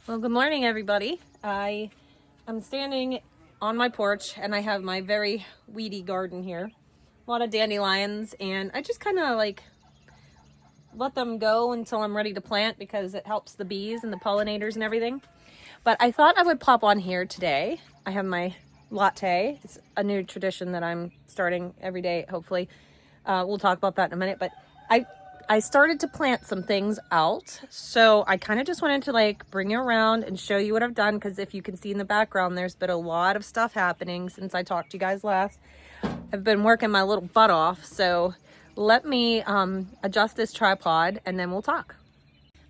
Well, good morning, everybody. I am standing on my porch and I have my very weedy garden here. A lot of dandelions, and I just kind of like let them go until I'm ready to plant because it helps the bees and the pollinators and everything. But I thought I would pop on here today. I have my latte. It's a new tradition that I'm starting every day, hopefully. We'll talk about that in a minute, but I started to plant some things out, so I kind of just wanted to like bring you around and show you what I've done, because if you can see in the background, there's been a lot of stuff happening since I talked to you guys last. I've been working my little butt off, so let me adjust this tripod and then we'll talk.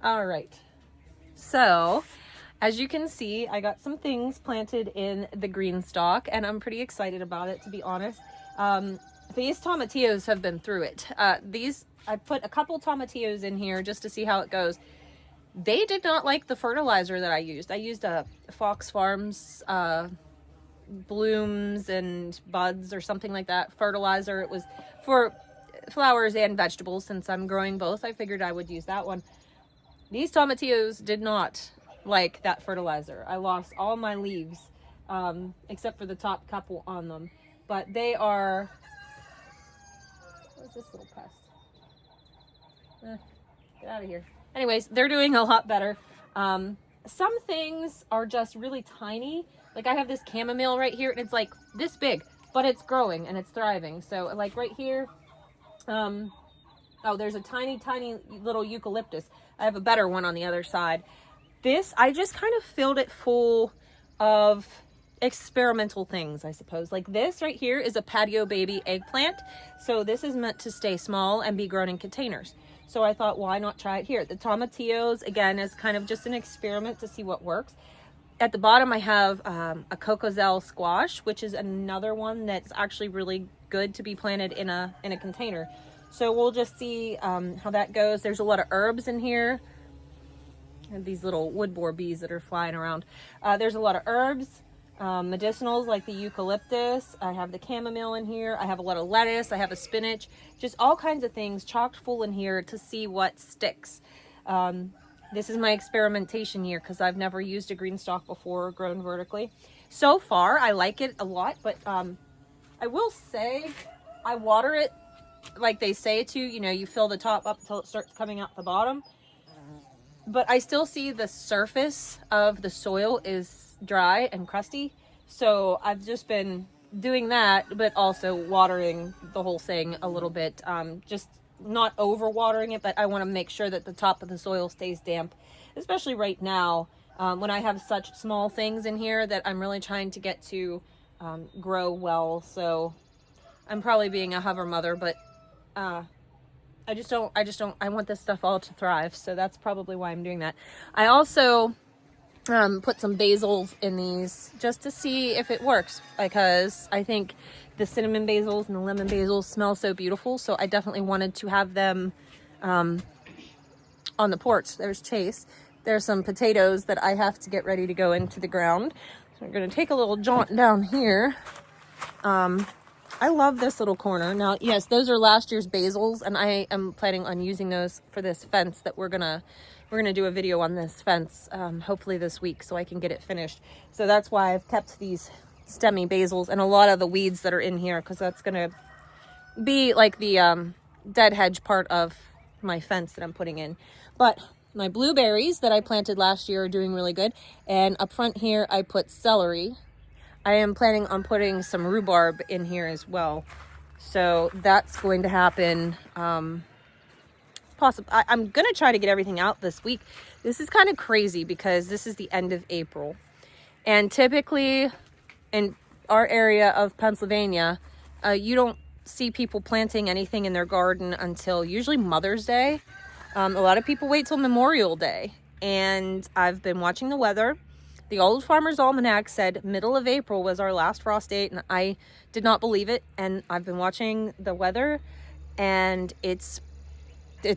All right, so as you can see, I got some things planted in the green stalk and I'm pretty excited about it, to be honest. These tomatillos have been through it. I put a couple tomatillos in here just to see how it goes. They did not like the fertilizer that I used. I used a Fox Farms blooms and buds or something like that fertilizer. It was for flowers and vegetables. Since I'm growing both, I figured I would use that one. These tomatillos did not like that fertilizer. I lost all my leaves except for the top couple on them. But they are... What's this little pest? Get out of here. Anyways, they're doing a lot better. Some things are just really tiny. Like I have this chamomile right here and it's like this big, but it's growing and it's thriving. So like right here, oh, there's a tiny little eucalyptus. I have a better one on the other side. This, I just kind of filled it full of experimental things, I suppose. Like this right here is a patio baby eggplant. So this is meant to stay small and be grown in containers. So I thought, why not try it here? The tomatillos, again, is kind of just an experiment to see what works. At the bottom, I have a cocozelle squash, which is another one that's actually really good to be planted in a container. So we'll just see how that goes. There's a lot of herbs in here. And these little wood boar bees that are flying around. There's a lot of herbs. Medicinals like the eucalyptus. I have the chamomile in here. I have a lot of lettuce. I have a spinach. Just all kinds of things chocked full in here to see what sticks. This is my experimentation year because I've never used a green stalk before grown vertically. So far, I like it a lot, but I will say I water it like they say to. You know, you fill the top up until it starts coming out the bottom. But I still see the surface of the soil is dry and crusty. So I've just been doing that, but also watering the whole thing a little bit. Just not over watering it, but I want to make sure that the top of the soil stays damp, especially right now when I have such small things in here that I'm really trying to get to grow well. So I'm probably being a hover mother, but I want this stuff all to thrive. So that's probably why I'm doing that. I also put some basils in these just to see if it works, because I think the cinnamon basils and the lemon basils smell so beautiful. So I definitely wanted to have them on the porch. There's Chase. There's some potatoes that I have to get ready to go into the ground. So we're going to take a little jaunt down here. I love this little corner. Now, yes, those are last year's basils, and I am planning on using those for this fence that we're gonna do a video on this fence, hopefully this week, so I can get it finished. So that's why I've kept these stemmy basils and a lot of the weeds that are in here, because that's gonna be like the dead hedge part of my fence that I'm putting in. But my blueberries that I planted last year are doing really good, and up front here I put celery. I am planning on putting some rhubarb in here as well. So that's going to happen. I'm going to try to get everything out this week. This is kind of crazy because this is the end of April. And typically in our area of Pennsylvania, you don't see people planting anything in their garden until usually Mother's Day. A lot of people wait till Memorial Day. And I've been watching the weather. The Old Farmer's Almanac said middle of April was our last frost date, and I did not believe it. And I've been watching the weather, and it's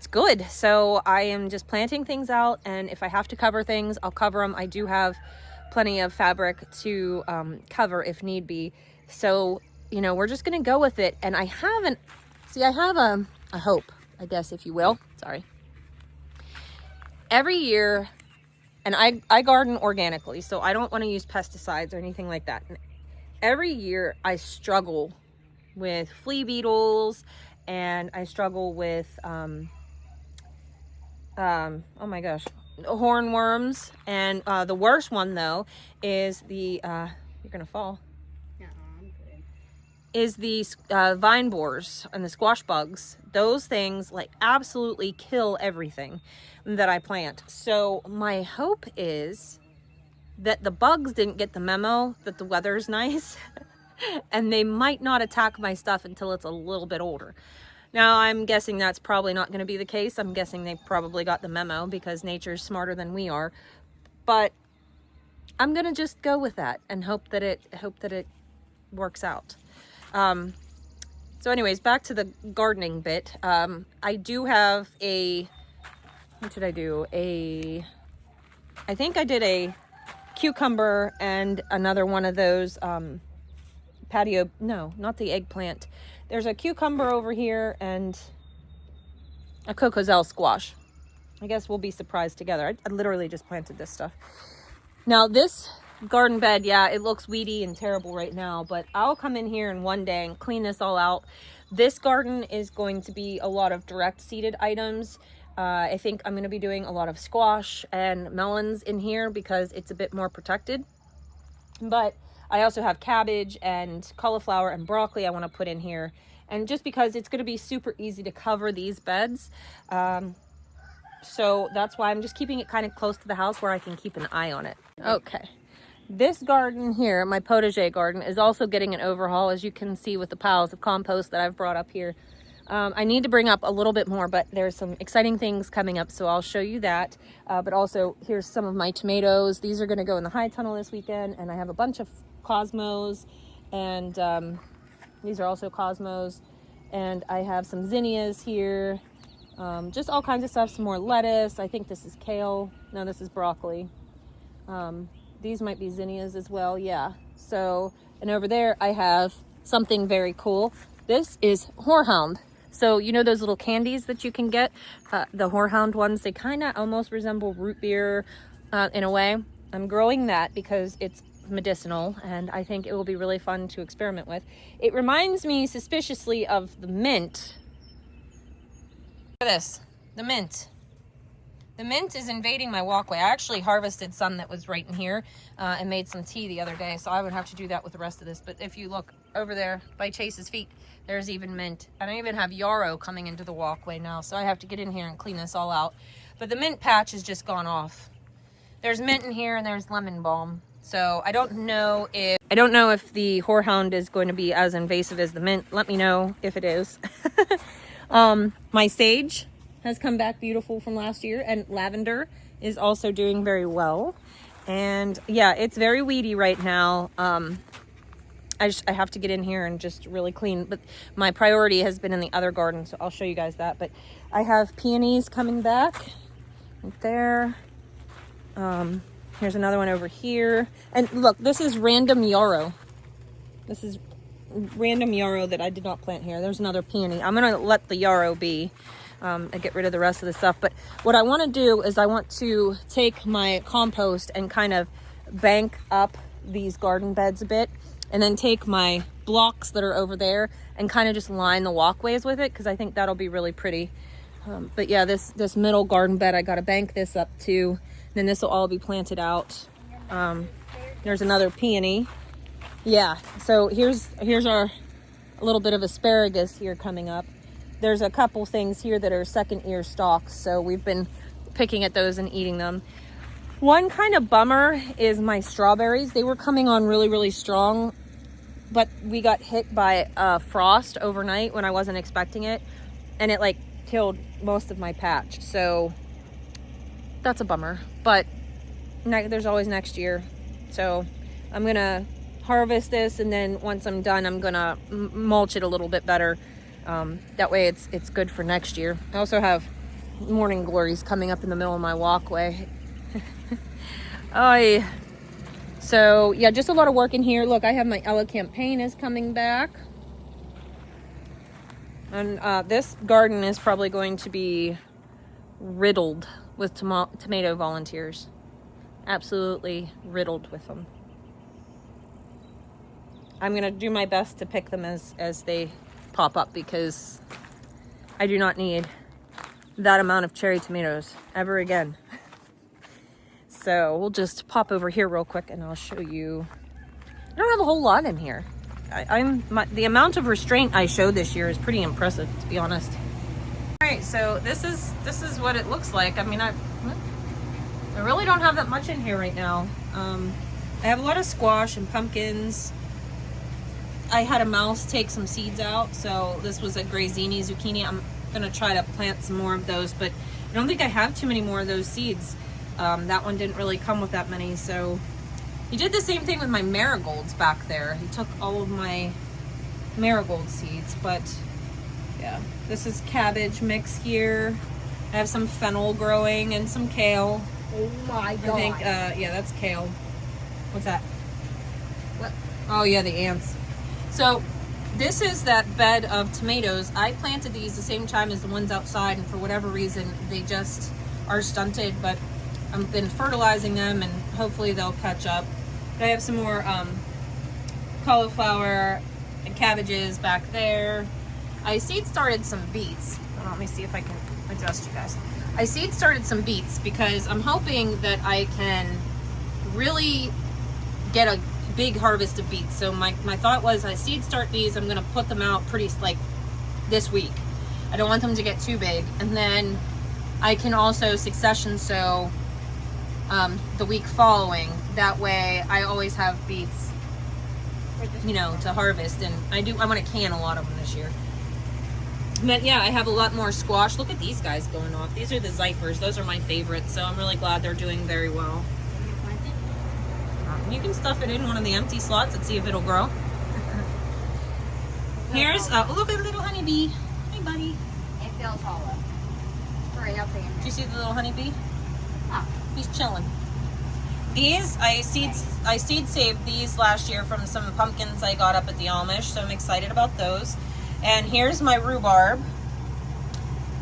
good. So I am just planting things out, and if I have to cover things, I'll cover them. I do have plenty of fabric to cover if need be. So, you know, we're just going to go with it. And I have a hope, I guess, if you will. Sorry. Every year And I garden organically, so I don't want to use pesticides or anything like that. And every year I struggle with flea beetles, and I struggle with, oh my gosh, hornworms. And the worst one though is the, you're gonna fall, is the vine borers and the squash bugs. Those things like absolutely kill everything that I plant. So my hope is that the bugs didn't get the memo that the weather's nice and they might not attack my stuff until it's a little bit older. Now I'm guessing that's probably not going to be the case. I'm guessing they probably got the memo because nature's smarter than we are. But I'm going to just go with that and hope that it works out. So anyways, back to the gardening bit. I do have what did I do? I think I did a cucumber and another one of those, patio, no, not the eggplant. There's a cucumber over here and a cocoselle squash. I guess we'll be surprised together. I literally just planted this stuff. Now this garden bed, yeah, it looks weedy and terrible right now, but I'll come in here in one day and clean this all out. This garden is going to be a lot of direct seeded items. I think I'm going to be doing a lot of squash and melons in here because it's a bit more protected. But I also have cabbage and cauliflower and broccoli I want to put in here. And just because it's going to be super easy to cover these beds. So that's why I'm just keeping it kind of close to the house where I can keep an eye on it. Okay. This garden here, my Protege garden, is also getting an overhaul, as you can see with the piles of compost that I've brought up here. I need to bring up a little bit more, but there's some exciting things coming up, so I'll show you that. But also, here's some of my tomatoes. These are going to go in the high tunnel this weekend, and I have a bunch of cosmos, and these are also cosmos. And I have some zinnias here, just all kinds of stuff, some more lettuce. I think this is kale. No, this is broccoli. These might be zinnias as well, yeah. So, and over there I have something very cool. This is horehound. So you know those little candies that you can get, the horehound ones, they kind of almost resemble root beer in a way. I'm growing that because it's medicinal and I think it will be really fun to experiment with. It reminds me suspiciously of the mint. Look at this, the mint. The mint is invading my walkway. I actually harvested some that was right in here and made some tea the other day, so I would have to do that with the rest of this. But if you look over there by Chase's feet, there's even mint. And I even have yarrow coming into the walkway now, so I have to get in here and clean this all out. But the mint patch has just gone off. There's mint in here and there's lemon balm. So I don't know if the horehound is going to be as invasive as the mint. Let me know if it is. My sage has come back beautiful from last year, and lavender is also doing very well. And yeah, it's very weedy right now. I have to get in here and just really clean, but my priority has been in the other garden, so I'll show you guys that. But I have peonies coming back right there. Here's another one over here. And look, this is random yarrow. This is random yarrow that I did not plant here. There's another peony. I'm gonna let the yarrow be. And get rid of the rest of the stuff. But what I want to do is I want to take my compost and kind of bank up these garden beds a bit, and then take my blocks that are over there and kind of just line the walkways with it, because I think that'll be really pretty. But yeah, this middle garden bed, I got to bank this up too. Then this will all be planted out. There's another peony. Yeah, so here's a little bit of asparagus here coming up. There's a couple things here that are second year stalks, so we've been picking at those and eating them. One kind of bummer is my strawberries. They were coming on really, really strong, but we got hit by frost overnight when I wasn't expecting it, and it like killed most of my patch. So that's a bummer, but there's always next year. So I'm gonna harvest this, and then once I'm done, I'm gonna mulch it a little bit better. That way it's good for next year. I also have morning glories coming up in the middle of my walkway. So yeah, just a lot of work in here. Look, I have my Ella campaign is coming back. And this garden is probably going to be riddled with tomato volunteers. absolutely riddled with them. I'm gonna do my best to pick them as they pop up, because I do not need that amount of cherry tomatoes ever again. So we'll just pop over here real quick and I'll show you. I don't have a whole lot in here. The amount of restraint I showed this year is pretty impressive, to be honest. All right, so this is what it looks like. I mean, I really don't have that much in here right now. I have a lot of squash and pumpkins. I had a mouse take some seeds out, so this was a Grazzini zucchini. I'm gonna try to plant some more of those, but I don't think I have too many more of those seeds. That one didn't really come with that many, so he did the same thing with my marigolds back there. He took all of my marigold seeds, but yeah, this is cabbage mix here. I have some fennel growing and some kale. Oh my God. I think, yeah, that's kale. What's that? What? Oh yeah, the ants. So this is that bed of tomatoes. I planted these the same time as the ones outside, and for whatever reason, they just are stunted, but I've been fertilizing them and hopefully they'll catch up. But I have some more cauliflower and cabbages back there. I seed started some beets. Let me see if I can adjust you guys. I seed started some beets because I'm hoping that I can really get a big harvest of beets. So my thought was, I seed start these, I'm gonna put them out pretty like this week. I don't want them to get too big, and then I can also succession sow the week following. That way I always have beets, you know, to harvest. And I want to can a lot of them this year. But yeah, I have a lot more squash. Look at these guys going off. These are the Zyphers. Those are my favorites, so I'm really glad they're doing very well. You can stuff it in one of the empty slots and see if it'll grow. Here's, look at the little honeybee. Hey, buddy. It feels hollow. Right up there. Do you see the little honeybee? Oh. He's chilling. These, I seed saved these last year from some pumpkins I got up at the Amish, so I'm excited about those. And here's my rhubarb.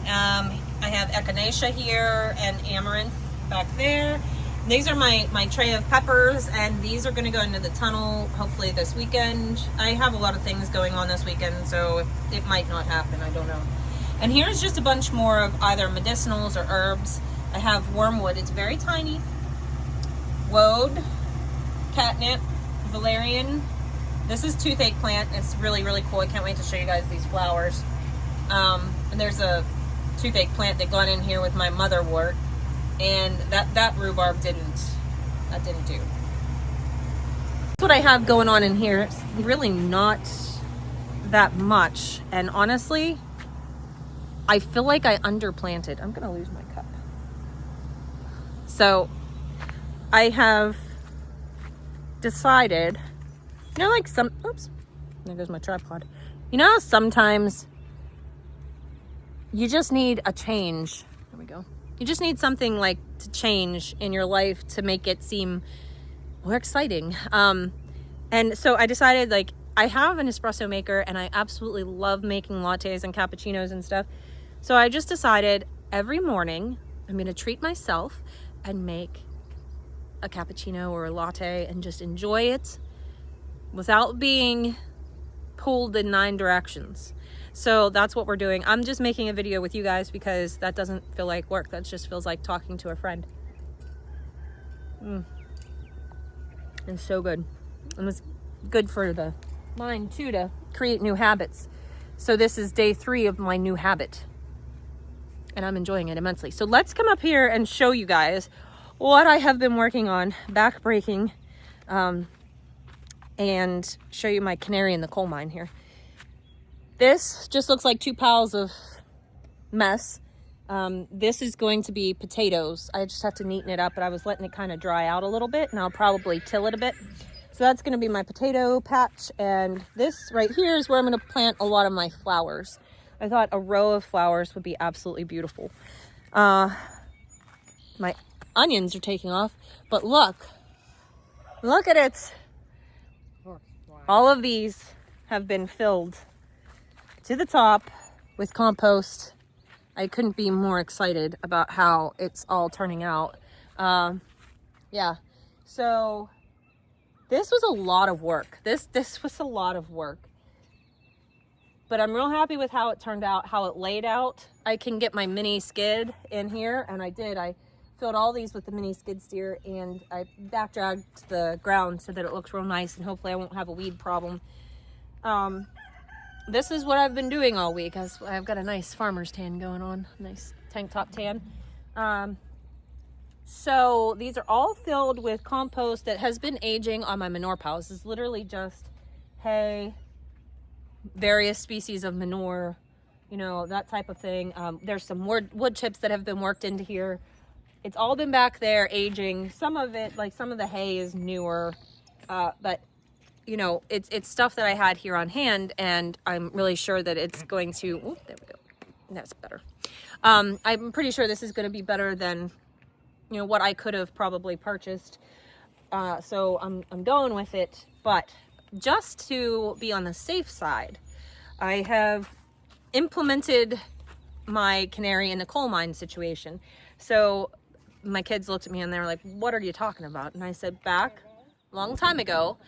I have echinacea here and amaranth back there. These are my tray of peppers, and these are going to go into the tunnel hopefully this weekend. I have a lot of things going on this weekend, so it might not happen, I don't know. And here's just a bunch more of either medicinals or herbs. I have wormwood, it's very tiny. Woad, catnip, valerian. This is toothache plant. It's really, really cool. I can't wait to show you guys these flowers. And there's a toothache plant that got in here with my motherwort, and that rhubarb didn't do. That's what I have going on in here. It's really not that much, and honestly, I feel like I underplanted. I'm gonna lose my cup. So I have decided, you know, like oops, there goes my tripod. You know how sometimes you just need a change. There we go. You just need something like to change in your life to make it seem more exciting. And so I decided, like, I have an espresso maker and I absolutely love making lattes and cappuccinos and stuff. So I just decided every morning I'm going to treat myself and make a cappuccino or a latte and just enjoy it without being pulled in 9 directions. So that's what we're doing. I'm just making a video with you guys because that doesn't feel like work. That just feels like talking to a friend. It's so good. And it's good for the mind too, to create new habits. So this is day 3 of my new habit, and I'm enjoying it immensely. So let's come up here and show you guys what I have been working on, back-breaking, and show you my canary in the coal mine here. This just looks like 2 piles of mess. This is going to be potatoes. I just have to neaten it up, but I was letting it kind of dry out a little bit, and I'll probably till it a bit. So that's going to be my potato patch, and this right here is where I'm going to plant a lot of my flowers. I thought a row of flowers would be absolutely beautiful. My onions are taking off, but look at it. All of these have been filled to the top with compost. I couldn't be more excited about how it's all turning out. Yeah. So this was a lot of work. This was a lot of work. But I'm real happy with how it turned out, how it laid out. I can get my mini skid in here, and I did. I filled all these with the mini skid steer, and I back dragged the ground so that it looks real nice, and hopefully I won't have a weed problem. This is what I've been doing all week. I've got a nice farmer's tan going on, nice tank top tan. So these are all filled with compost that has been aging on my manure pile. This is literally just hay, various species of manure, you know, that type of thing. There's some wood chips that have been worked into here. It's all been back there aging. Some of it, like some of the hay is newer, but you know, it's stuff that I had here on hand, and I'm really sure that it's going to, oh, there we go. That's better. I'm pretty sure this is going to be better than, you know, what I could have probably purchased. So I'm going with it, but just to be on the safe side, I have implemented my canary in the coal mine situation. So my kids looked at me and they were like, what are you talking about? And I said, back a long time ago,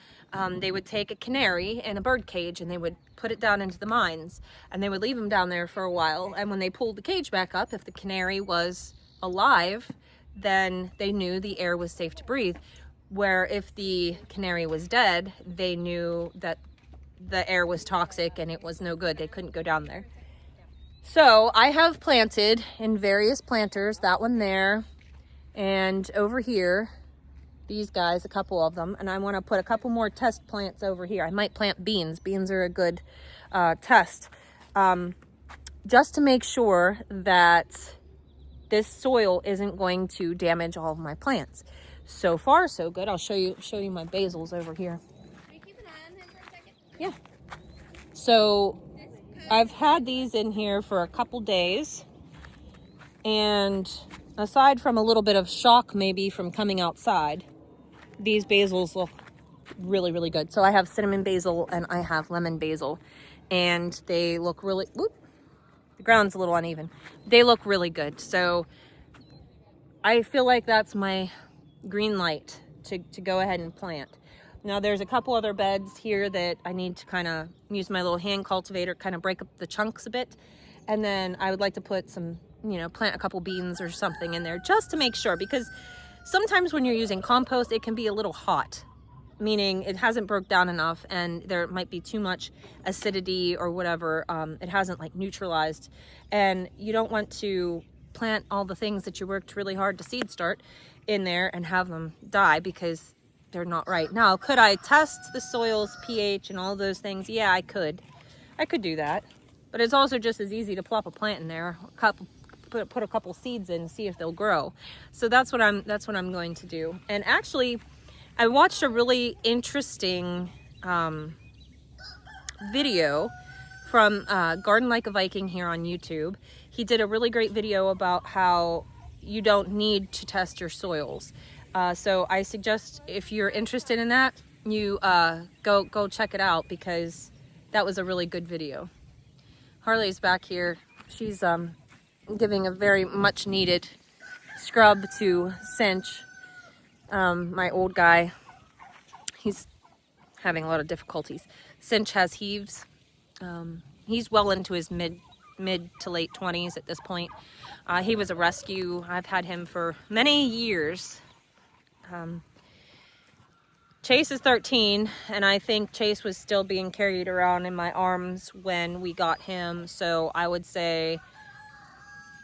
they would take a canary in a bird cage and they would put it down into the mines, and they would leave them down there for a while. And when they pulled the cage back up, if the canary was alive, then they knew the air was safe to breathe. Where if the canary was dead, they knew that the air was toxic and it was no good. They couldn't go down there. So I have planted in various planters, that one there, and over here, these guys, a couple of them, and I want to put a couple more test plants over here. I might plant beans. Beans are a good test, just to make sure that this soil isn't going to damage all of my plants. So far, so good. I'll show you my basils over here. Can you keep an eye on him for a second? Yeah. So I've had these in here for a couple days, and aside from a little bit of shock maybe from coming outside, these basils look really, really good. So I have cinnamon basil and I have lemon basil, and they look really, whoop, the ground's a little uneven. They look really good. So I feel like that's my green light to go ahead and plant. Now there's a couple other beds here that I need to kind of use my little hand cultivator, kind of break up the chunks a bit. And then I would like to put some, you know, plant a couple beans or something in there just to make sure, because sometimes when you're using compost, it can be a little hot, meaning it hasn't broke down enough and there might be too much acidity or whatever. It hasn't like neutralized, and you don't want to plant all the things that you worked really hard to seed start in there and have them die because they're not right. Now, could I test the soil's pH and all those things? Yeah, I could do that, but it's also just as easy to plop a plant in there, put a couple seeds in, see if they'll grow. So that's what I'm going to do. And actually, I watched a really interesting video from Garden Like a Viking here on YouTube. He did a really great video about how you don't need to test your soils. So I suggest, if you're interested in that, you go check it out, because that was a really good video. Harley's back here. She's giving a very much needed scrub to Cinch, my old guy. He's having a lot of difficulties. Cinch has heaves. He's well into his mid to late 20s at this point. He was a rescue. I've had him for many years. Chase is 13, and I think Chase was still being carried around in my arms when we got him. So I would say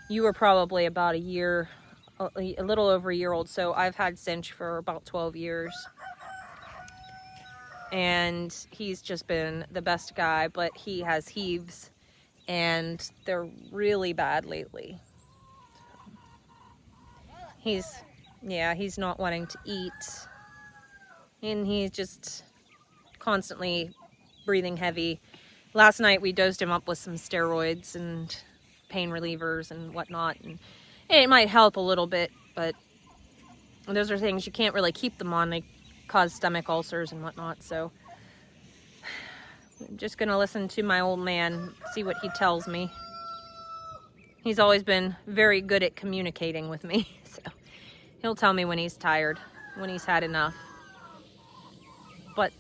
you were probably about a year, a little over a year old. So I've had Cinch for about 12 years. And he's just been the best guy, but he has heaves, and they're really bad lately. He's not wanting to eat, and he's just constantly breathing heavy. Last night we dosed him up with some steroids and pain relievers and whatnot, and it might help a little bit, but those are things you can't really keep them on. They cause stomach ulcers and whatnot. So I'm just gonna listen to my old man, see what he tells me. He's always been very good at communicating with me, so he'll tell me when he's tired. when he's had enough. But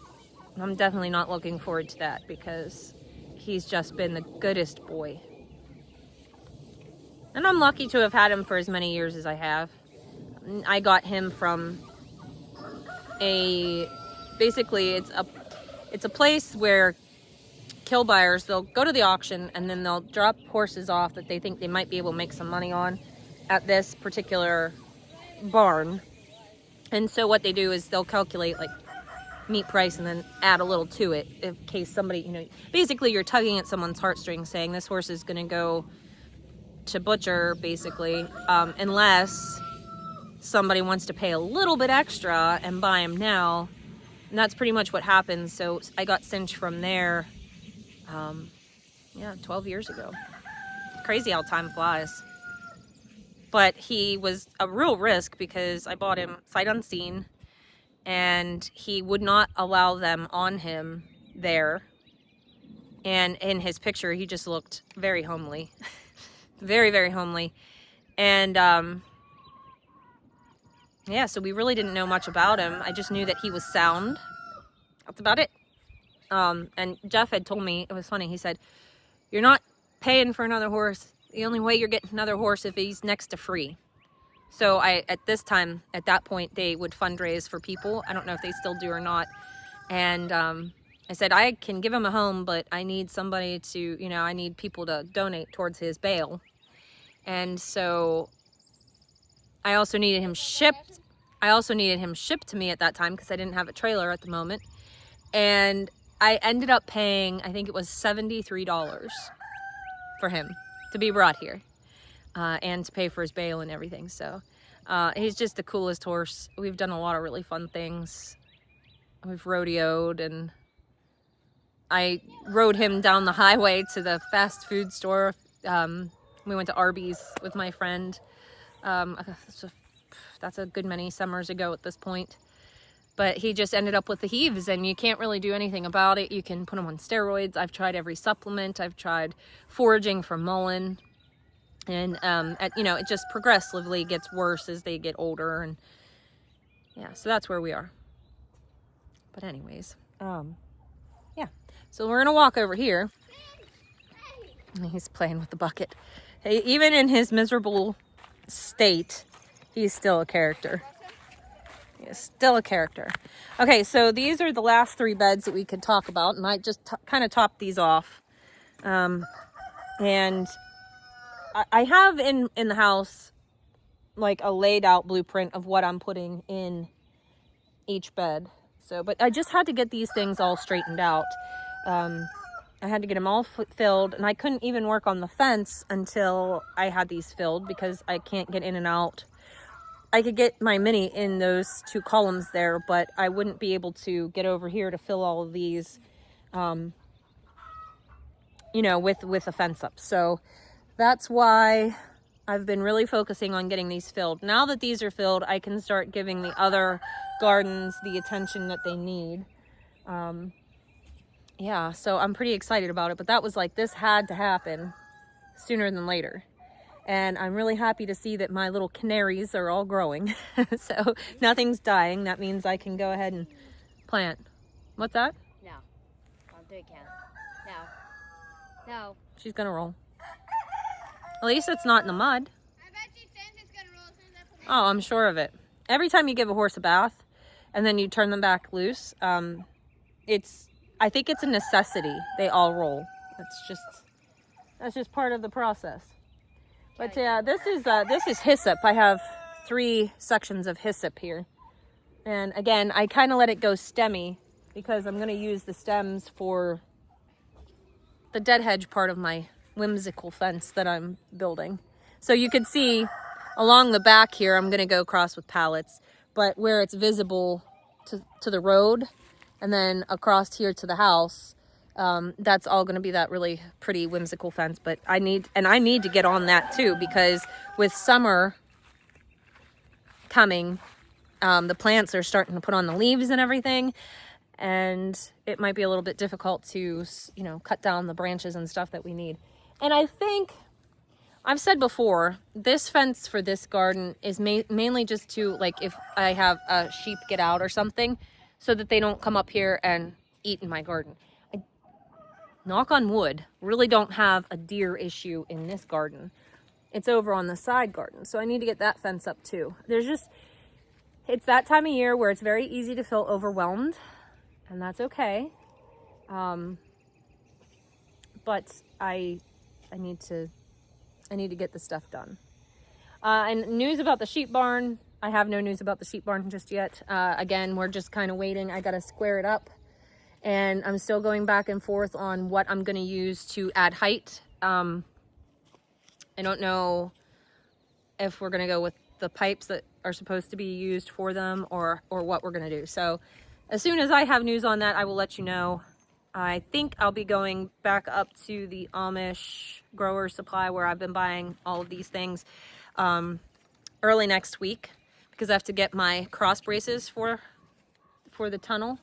I'm definitely not looking forward to that because he's just been the goodest boy. And I'm lucky to have had him for as many years as I have. I got him from basically it's a place where kill buyers, they'll go to the auction and then they'll drop horses off that they think they might be able to make some money on at this particular barn. And so what they do is they'll calculate like meat price and then add a little to it in case somebody, you know, basically you're tugging at someone's heartstrings saying this horse is going to go to butcher basically, unless somebody wants to pay a little bit extra and buy him now. And that's pretty much what happens. So I got Cinch from there, 12 years ago. Crazy how time flies. But he was a real risk because I bought him sight unseen and he would not allow them on him there. And in his picture, he just looked very homely. Very, very homely. And yeah, so we really didn't know much about him. I just knew that he was sound. That's about it. And Jeff had told me, it was funny, he said, you're not paying for another horse. The only way you're getting another horse if he's next to free. So at that point, they would fundraise for people. I don't know if they still do or not. And I said, I can give him a home, but I need somebody to, you know, I need people to donate towards his bail. And so I also needed him shipped. To me at that time because I didn't have a trailer at the moment. And I ended up paying, I think it was $73 for him to be brought here. And to pay for his bail and everything. So he's just the coolest horse. We've done a lot of really fun things. We've rodeoed, and I rode him down the highway to the fast food store. We went to Arby's with my friend. That's a good many summers ago at this point. But he just ended up with the heaves, and you can't really do anything about it. You can put him on steroids. I've tried every supplement. I've tried foraging for mullein. And, you know, it just progressively gets worse as they get older. And yeah, so that's where we are. But anyways, yeah. So we're going to walk over here. He's playing with the bucket. Hey, even in his miserable state, he's still a character. He is still a character. Okay, so these are the last 3 beds that we could talk about. And I just kind of topped these off. And I have in the house like a laid out blueprint of what I'm putting in each bed. So, but I just had to get these things all straightened out. I had to get them all filled, and I couldn't even work on the fence until I had these filled because I can't get in and out. I could get my mini in those 2 columns there, but I wouldn't be able to get over here to fill all of these, you know, with the fence up. So that's why I've been really focusing on getting these filled. Now that these are filled, I can start giving the other gardens the attention that they need. Yeah, so I'm pretty excited about it, but that was like, this had to happen sooner than later. And I'm really happy to see that my little canaries are all growing. So nothing's dying. That means I can go ahead and plant. What's that? No. I'll do it, Ken. No. No. She's gonna roll. At least it's not in the mud. I bet you Cinch is gonna roll as soon as I put it. Oh, I'm sure of it. Every time you give a horse a bath and then you turn them back loose, I think it's a necessity. They all roll. That's just part of the process. But yeah, this is hyssop. I have 3 sections of hyssop here. And again, I kind of let it go stemmy because I'm going to use the stems for the dead hedge part of my whimsical fence that I'm building. So you can see along the back here, I'm going to go across with pallets, but where it's visible to the road and then across here to the house, that's all going to be that really pretty whimsical fence. But I need to get on that too, because with summer coming, the plants are starting to put on the leaves and everything, and it might be a little bit difficult to, you know, cut down the branches and stuff that we need. And I think I've said before, this fence for this garden is mainly just to, like, if I have a sheep get out or something, so that they don't come up here and eat in my garden. I, knock on wood, really don't have a deer issue in this garden. It's over on the side garden, so I need to get that fence up too. It's that time of year where it's very easy to feel overwhelmed, and that's okay. But I need to get the stuff done. And news about the sheep barn. I have no news about the sheep barn just yet. Again, we're just kind of waiting. I got to square it up, and I'm still going back and forth on what I'm going to use to add height. I don't know if we're going to go with the pipes that are supposed to be used for them, or what we're going to do. So as soon as I have news on that, I will let you know. I think I'll be going back up to the Amish grower supply where I've been buying all of these things early next week, because I have to get my cross braces for the tunnel.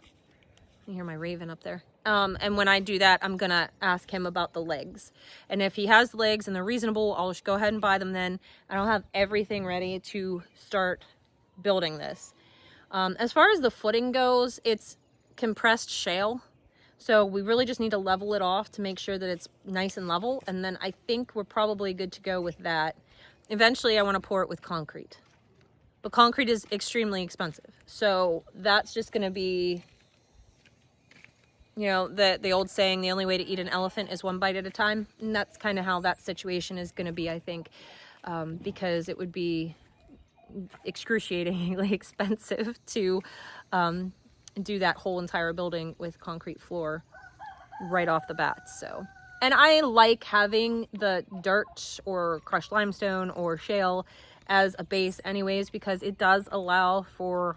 You hear my raven up there. And when I do that, I'm gonna ask him about the legs. And if he has legs and they're reasonable, I'll just go ahead and buy them then. I don't have everything ready to start building this. As far as the footing goes, it's compressed shale. So we really just need to level it off to make sure that it's nice and level. And then I think we're probably good to go with that. Eventually I want to pour it with concrete. But concrete is extremely expensive. So that's just going to be, you know, the old saying, the only way to eat an elephant is one bite at a time. And that's kind of how that situation is going to be, I think, because it would be excruciatingly expensive to do that whole entire building with concrete floor right off the bat. So, and I like having the dirt or crushed limestone or shale as a base anyways, because it does allow for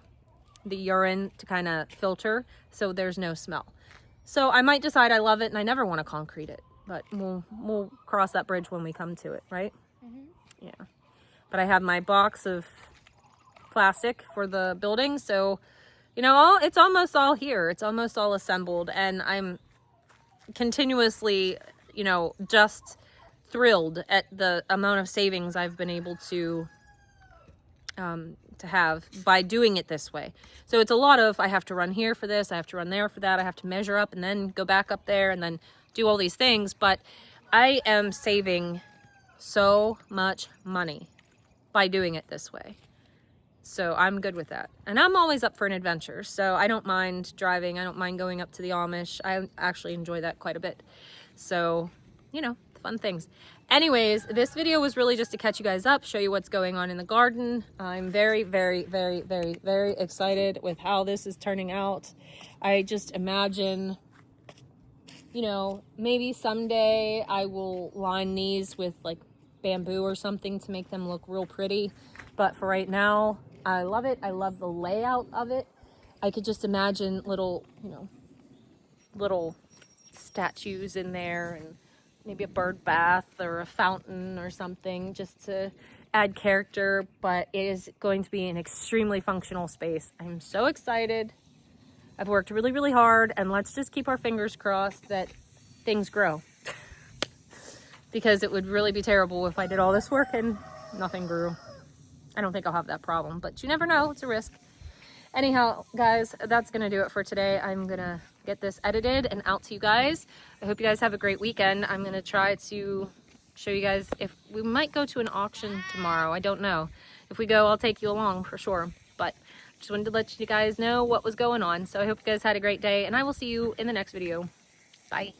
the urine to kind of filter, so there's no smell. So I might decide I love it and I never want to concrete it, but we'll cross that bridge when we come to it, right? Mm-hmm. Yeah. But I have my box of plastic for the building, so you know, it's almost all here. It's almost all assembled, and I'm continuously, you know, just thrilled at the amount of savings I've been able to have by doing it this way. So it's a lot of, I have to run here for this, I have to run there for that, I have to measure up and then go back up there and then do all these things, but I am saving so much money by doing it this way. So I'm good with that. And I'm always up for an adventure. So I don't mind driving. I don't mind going up to the Amish. I actually enjoy that quite a bit. So, you know, fun things. Anyways, this video was really just to catch you guys up, show you what's going on in the garden. I'm very, very, very, very, very excited with how this is turning out. I just imagine, you know, maybe someday I will line these with like bamboo or something to make them look real pretty. But for right now, I love it. I love the layout of it. I could just imagine little, you know, little statues in there and maybe a bird bath or a fountain or something just to add character. But it is going to be an extremely functional space. I'm so excited. I've worked really, really hard, and let's just keep our fingers crossed that things grow. Because it would really be terrible if I did all this work and nothing grew. I don't think I'll have that problem, but you never know. It's a risk. Anyhow, guys, that's going to do it for today. I'm going to get this edited and out to you guys. I hope you guys have a great weekend. I'm going to try to show you guys if we might go to an auction tomorrow. I don't know. If we go, I'll take you along for sure. But just wanted to let you guys know what was going on. So I hope you guys had a great day, and I will see you in the next video. Bye.